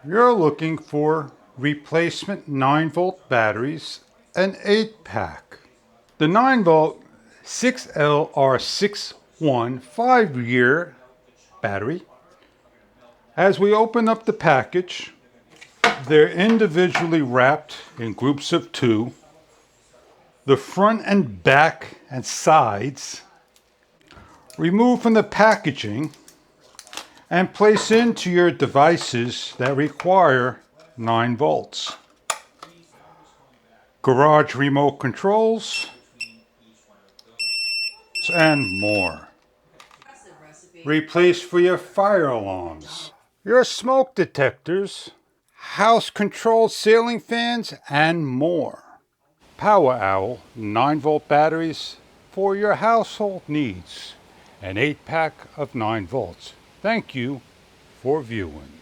You're looking for replacement 9-volt batteries, an 8-pack. The 9-volt 6LR61 5-year battery. As we open up the package, they're individually wrapped in groups of 2. The front and back and sides remove from the packaging and place into your devices that require 9 volts. Garage remote controls and more. Replace for your fire alarms, your smoke detectors, house controlled ceiling fans, and more. POWEROWL 9-volt batteries for your household needs. An 8-pack of 9 volts. Thank you for viewing.